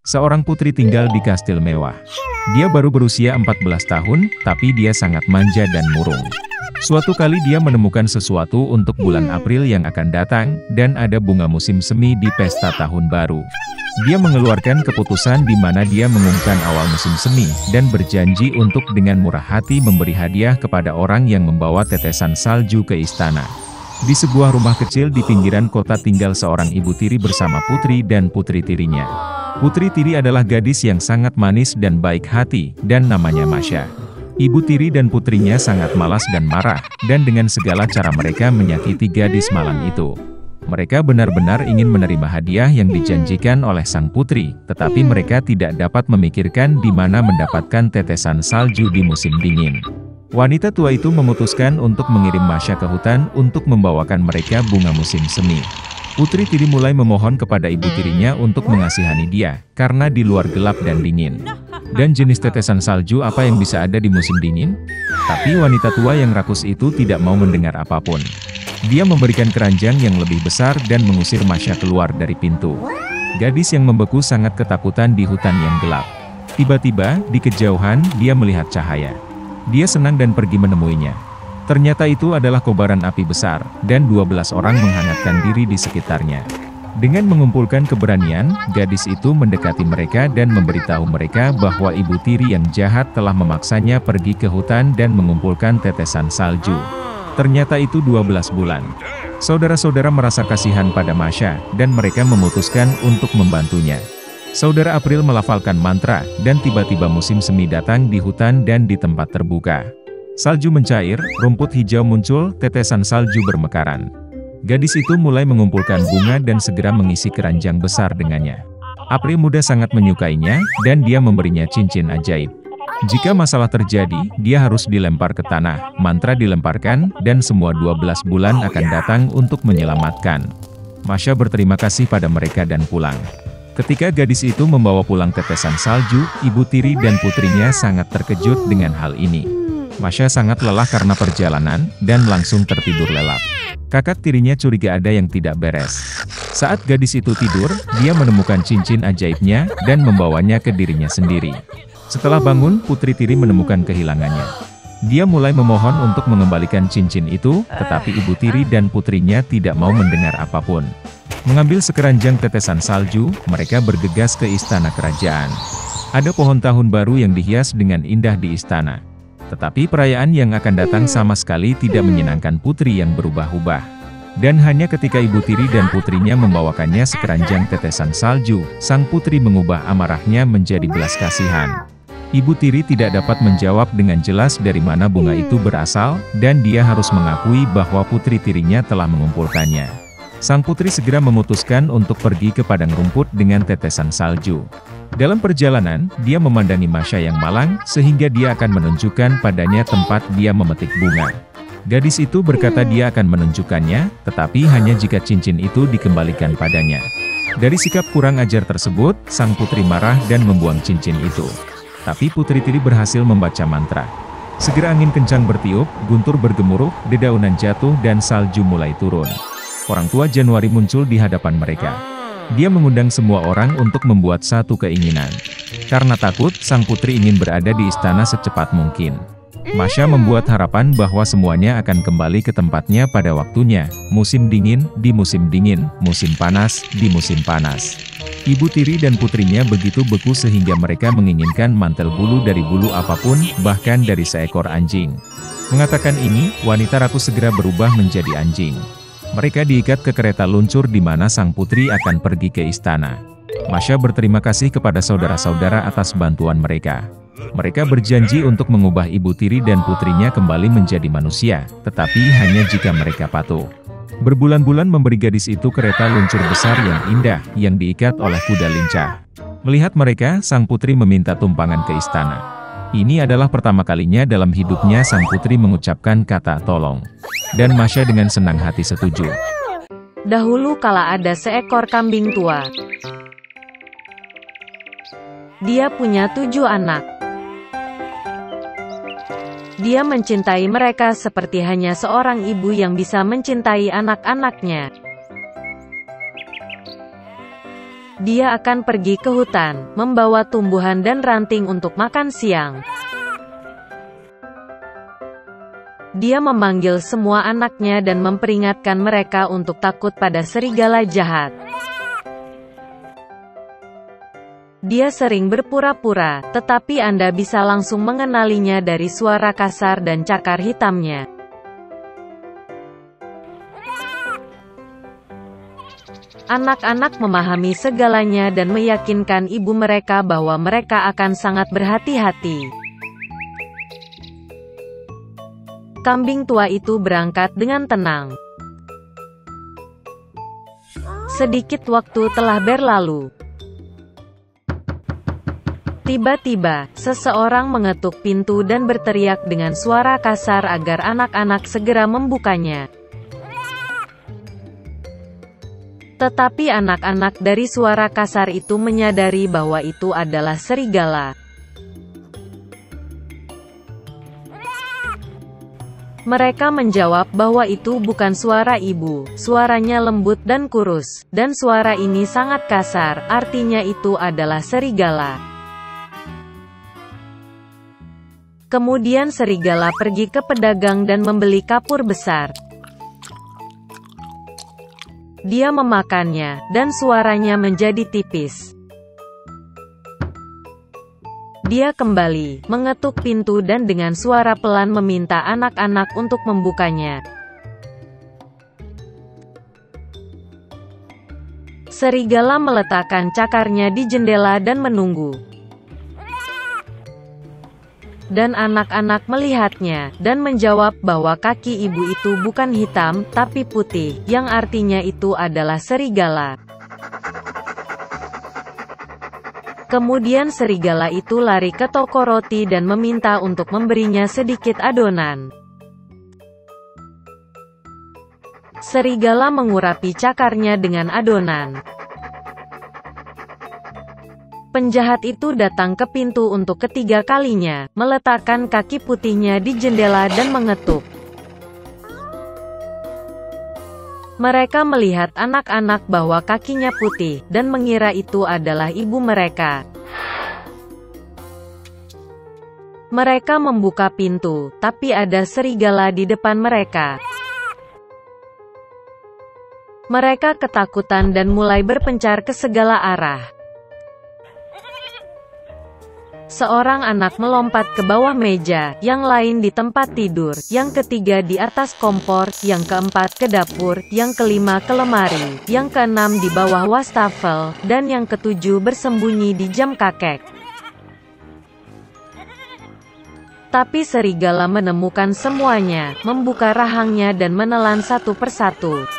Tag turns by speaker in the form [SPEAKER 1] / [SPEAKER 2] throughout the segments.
[SPEAKER 1] Seorang putri tinggal di kastil mewah. Dia baru berusia 14 tahun, tapi dia sangat manja dan murung. Suatu kali dia menemukan sesuatu untuk bulan April yang akan datang, dan ada bunga musim semi di pesta tahun baru. Dia mengeluarkan keputusan di mana dia mengumumkan awal musim semi, dan berjanji untuk dengan murah hati memberi hadiah kepada orang yang membawa tetesan salju ke istana. Di sebuah rumah kecil di pinggiran kota tinggal seorang ibu tiri bersama putri dan putri tirinya. Putri tiri adalah gadis yang sangat manis dan baik hati, dan namanya Masha. Ibu tiri dan putrinya sangat malas dan marah, dan dengan segala cara mereka menyakiti gadis malang itu. Mereka benar-benar ingin menerima hadiah yang dijanjikan oleh sang putri, tetapi mereka tidak dapat memikirkan di mana mendapatkan tetesan salju di musim dingin. Wanita tua itu memutuskan untuk mengirim Masha ke hutan untuk membawakan mereka bunga musim semi. Putri tiri mulai memohon kepada ibu tirinya untuk mengasihani dia, karena di luar gelap dan dingin. Dan jenis tetesan salju apa yang bisa ada di musim dingin? Tapi wanita tua yang rakus itu tidak mau mendengar apapun. Dia memberikan keranjang yang lebih besar dan mengusir Masha keluar dari pintu. Gadis yang membeku sangat ketakutan di hutan yang gelap. Tiba-tiba, di kejauhan, dia melihat cahaya. Dia senang dan pergi menemuinya. Ternyata itu adalah kobaran api besar, dan 12 orang menghangatkan diri di sekitarnya. Dengan mengumpulkan keberanian, gadis itu mendekati mereka dan memberitahu mereka bahwa ibu tiri yang jahat telah memaksanya pergi ke hutan dan mengumpulkan tetesan salju. Ternyata itu 12 bulan. Saudara-saudara merasa kasihan pada Masha, dan mereka memutuskan untuk membantunya. Saudara April melafalkan mantra, dan tiba-tiba musim semi datang di hutan dan di tempat terbuka. Salju mencair, rumput hijau muncul, tetesan salju bermekaran. Gadis itu mulai mengumpulkan bunga dan segera mengisi keranjang besar dengannya. April muda sangat menyukainya, dan dia memberinya cincin ajaib. Jika masalah terjadi, dia harus dilempar ke tanah, mantra dilemparkan, dan semua 12 bulan akan datang untuk menyelamatkan. Masha berterima kasih pada mereka dan pulang. Ketika gadis itu membawa pulang tetesan salju, ibu tiri dan putrinya sangat terkejut dengan hal ini. Masha sangat lelah karena perjalanan, dan langsung tertidur lelap. Kakak tirinya curiga ada yang tidak beres. Saat gadis itu tidur, dia menemukan cincin ajaibnya, dan membawanya ke dirinya sendiri. Setelah bangun, putri tiri menemukan kehilangannya. Dia mulai memohon untuk mengembalikan cincin itu, tetapi ibu tiri dan putrinya tidak mau mendengar apapun. Mengambil sekeranjang tetesan salju, mereka bergegas ke istana kerajaan. Ada pohon tahun baru yang dihias dengan indah di istana. Tetapi perayaan yang akan datang sama sekali tidak menyenangkan putri yang berubah-ubah. Dan hanya ketika ibu tiri dan putrinya membawakannya sekeranjang tetesan salju, sang putri mengubah amarahnya menjadi belas kasihan. Ibu tiri tidak dapat menjawab dengan jelas dari mana bunga itu berasal, dan dia harus mengakui bahwa putri tirinya telah mengumpulkannya. Sang putri segera memutuskan untuk pergi ke padang rumput dengan tetesan salju. Dalam perjalanan, dia memandangi Masha yang malang, sehingga dia akan menunjukkan padanya tempat dia memetik bunga. Gadis itu berkata dia akan menunjukkannya, tetapi hanya jika cincin itu dikembalikan padanya. Dari sikap kurang ajar tersebut, sang putri marah dan membuang cincin itu. Tapi putri tiri berhasil membaca mantra. Segera angin kencang bertiup, guntur bergemuruh, dedaunan jatuh dan salju mulai turun. Orang tua Januari muncul di hadapan mereka. Dia mengundang semua orang untuk membuat satu keinginan. Karena takut, sang putri ingin berada di istana secepat mungkin. Masha membuat harapan bahwa semuanya akan kembali ke tempatnya pada waktunya. Musim dingin, di musim dingin, musim panas, di musim panas. Ibu tiri dan putrinya begitu beku sehingga mereka menginginkan mantel bulu dari bulu apapun, bahkan dari seekor anjing. Mengatakan ini, wanita rakus segera berubah menjadi anjing. Mereka diikat ke kereta luncur di mana sang putri akan pergi ke istana. Masha berterima kasih kepada saudara-saudara atas bantuan mereka. Mereka berjanji untuk mengubah ibu tiri dan putrinya kembali menjadi manusia, tetapi hanya jika mereka patuh. Berbulan-bulan memberi gadis itu kereta luncur besar yang indah, yang diikat oleh kuda lincah. Melihat mereka, sang putri meminta tumpangan ke istana. Ini adalah pertama kalinya dalam hidupnya sang putri mengucapkan kata tolong. Dan Masha dengan senang hati setuju.
[SPEAKER 2] Dahulu kala ada seekor kambing tua. Dia punya 7 anak. Dia mencintai mereka seperti hanya seorang ibu yang bisa mencintai anak-anaknya. Dia akan pergi ke hutan, membawa tumbuhan dan ranting untuk makan siang. Dia memanggil semua anaknya dan memperingatkan mereka untuk takut pada serigala jahat. Dia sering berpura-pura, tetapi Anda bisa langsung mengenalinya dari suara kasar dan cakar hitamnya. Anak-anak memahami segalanya dan meyakinkan ibu mereka bahwa mereka akan sangat berhati-hati. Kambing tua itu berangkat dengan tenang. Sedikit waktu telah berlalu. Tiba-tiba, seseorang mengetuk pintu dan berteriak dengan suara kasar agar anak-anak segera membukanya. Tetapi anak-anak dari suara kasar itu menyadari bahwa itu adalah serigala. Mereka menjawab bahwa itu bukan suara ibu, suaranya lembut dan kurus, dan suara ini sangat kasar, artinya itu adalah serigala. Kemudian serigala pergi ke pedagang dan membeli kapur besar. Dia memakannya, dan suaranya menjadi tipis. Dia kembali, mengetuk pintu dan dengan suara pelan meminta anak-anak untuk membukanya. Serigala meletakkan cakarnya di jendela dan menunggu. Dan anak-anak melihatnya, dan menjawab bahwa kaki ibu itu bukan hitam, tapi putih, yang artinya itu adalah serigala. Kemudian serigala itu lari ke toko roti dan meminta untuk memberinya sedikit adonan. Serigala mengurapi cakarnya dengan adonan. Penjahat itu datang ke pintu untuk ketiga kalinya, meletakkan kaki putihnya di jendela dan mengetuk. Mereka melihat anak-anak bahwa kakinya putih, dan mengira itu adalah ibu mereka. Mereka membuka pintu, tapi ada serigala di depan mereka. Mereka ketakutan dan mulai berpencar ke segala arah. Seorang anak melompat ke bawah meja, yang lain di tempat tidur, yang ketiga di atas kompor, yang keempat ke dapur, yang kelima ke lemari, yang keenam di bawah wastafel, dan yang ketujuh bersembunyi di jam kakek. Tapi serigala menemukan semuanya, membuka rahangnya dan menelan satu persatu.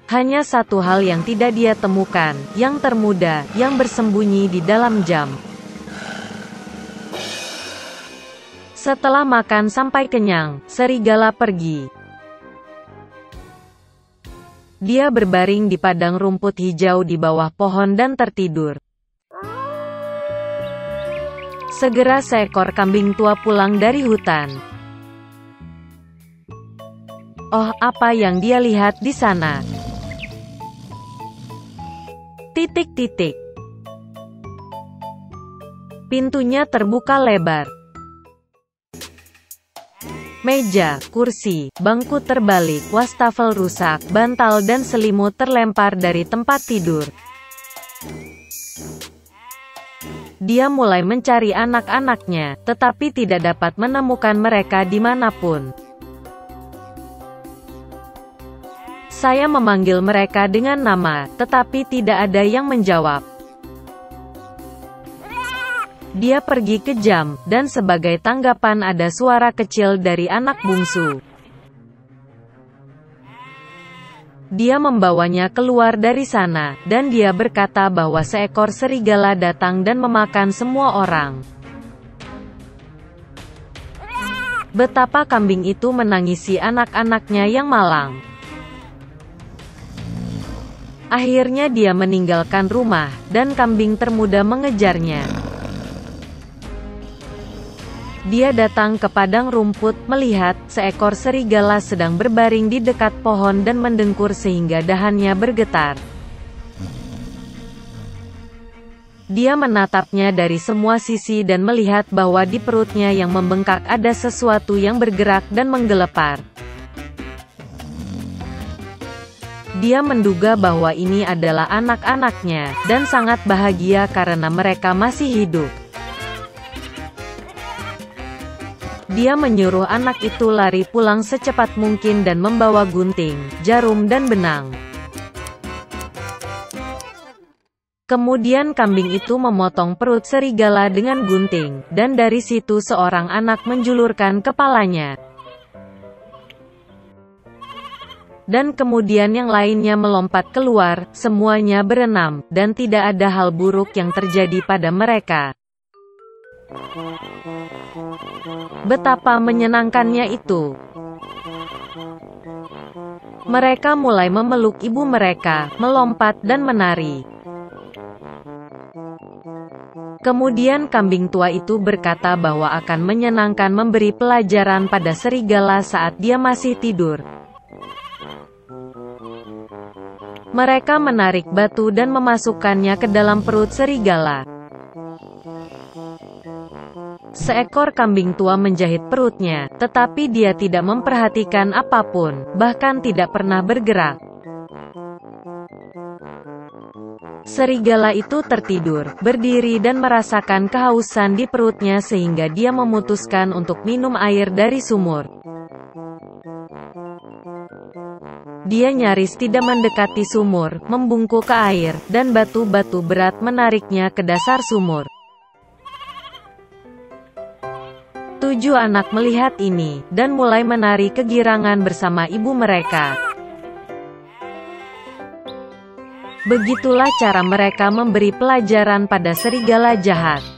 [SPEAKER 2] Hanya satu hal yang tidak dia temukan, yang termuda, yang bersembunyi di dalam jam. Setelah makan sampai kenyang, serigala pergi. Dia berbaring di padang rumput hijau di bawah pohon dan tertidur. Segera seekor kambing tua pulang dari hutan. Oh, apa yang dia lihat di sana? Titik-titik. Pintunya terbuka lebar. Meja, kursi, bangku terbalik, wastafel rusak, bantal dan selimut terlempar dari tempat tidur. Dia mulai mencari anak-anaknya, tetapi tidak dapat menemukan mereka dimanapun. Saya memanggil mereka dengan nama, tetapi tidak ada yang menjawab. Dia pergi ke jam, dan sebagai tanggapan ada suara kecil dari anak bungsu. Dia membawanya keluar dari sana, dan dia berkata bahwa seekor serigala datang dan memakan semua orang. Betapa kambing itu menangisi anak-anaknya yang malang. Akhirnya dia meninggalkan rumah, dan kambing termuda mengejarnya. Dia datang ke padang rumput, melihat seekor serigala sedang berbaring di dekat pohon dan mendengkur sehingga dahannya bergetar. Dia menatapnya dari semua sisi dan melihat bahwa di perutnya yang membengkak ada sesuatu yang bergerak dan menggelepar. Dia menduga bahwa ini adalah anak-anaknya, dan sangat bahagia karena mereka masih hidup. Dia menyuruh anak itu lari pulang secepat mungkin dan membawa gunting, jarum dan benang. Kemudian kambing itu memotong perut serigala dengan gunting, dan dari situ seorang anak menjulurkan kepalanya. Dan kemudian yang lainnya melompat keluar, semuanya berenam, dan tidak ada hal buruk yang terjadi pada mereka. Betapa menyenangkannya itu. Mereka mulai memeluk ibu mereka, melompat dan menari. Kemudian kambing tua itu berkata bahwa akan menyenangkan memberi pelajaran pada serigala saat dia masih tidur. Mereka menarik batu dan memasukkannya ke dalam perut serigala. Seekor kambing tua menjahit perutnya, tetapi dia tidak memperhatikan apapun, bahkan tidak pernah bergerak. Serigala itu tertidur, berdiri dan merasakan kehausan di perutnya sehingga dia memutuskan untuk minum air dari sumur. Dia nyaris tidak mendekati sumur, membungkuk ke air, dan batu-batu berat menariknya ke dasar sumur. 7 anak melihat ini, dan mulai menari kegirangan bersama ibu mereka. Begitulah cara mereka memberi pelajaran pada serigala jahat.